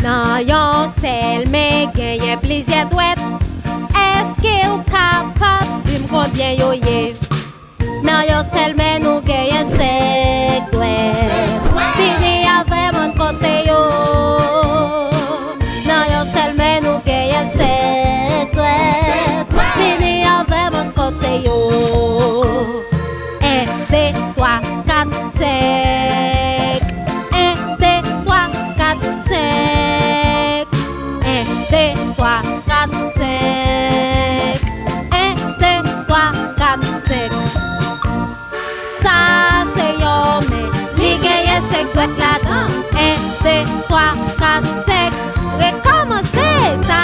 Nan yon sel me genye plizye dwet. Eske ou kapap dim konbyen yo ye? Nan yon sel me nou genye sek dwet. Fini ave mon kote yo. Nan yon sel me nou genye sek dwet. Fini ave mon kote yo. 1, 2, 3, 4, 5. 1, 2, 3, 4, 5. 1, 2, 3, 4, 5. 1, 2, 3, 4, 5. Ça c'est yo mais li genye sek dwet la dan. 1, 2, 3, 4, 5. Recommencer. Ça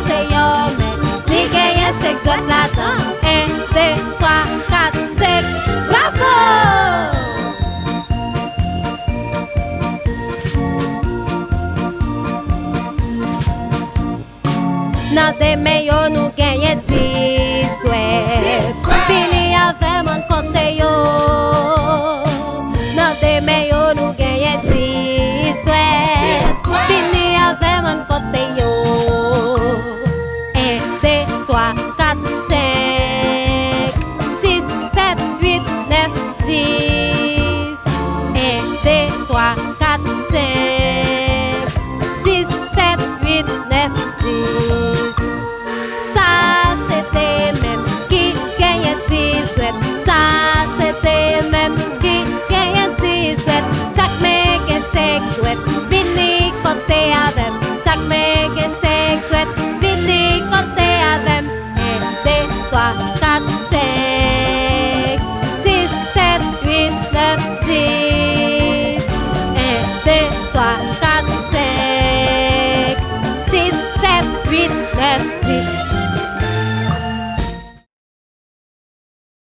c'est yo mais li genye sek dwet la dan. 1, 2, 3, 4, 5. Bravo! Nan deme yo nou genye 10 dwet. Fini ave mon kote yo. Nan deme yo nou genye 10 dwet. Fini ave mon kote yo. 1, 2, 3, 4, 5. 6, 7, 8, 9, 10. 1, 2, 3, 4, 5. 6, 7, 8, 9, 10. Ça c'était même qui gagne 10 dwet. Ça c'était même qui gagne 10 dwet. Chaque mec est 5 dwet. Vini côté avec. Chaque mec est 5 dwet. Vini côté avec. 1, 2, 3, 4, 5. 6, 7, 8, 9, 10. 1, 2, 3, 4, 5. 6, 7, 8, 9, 10.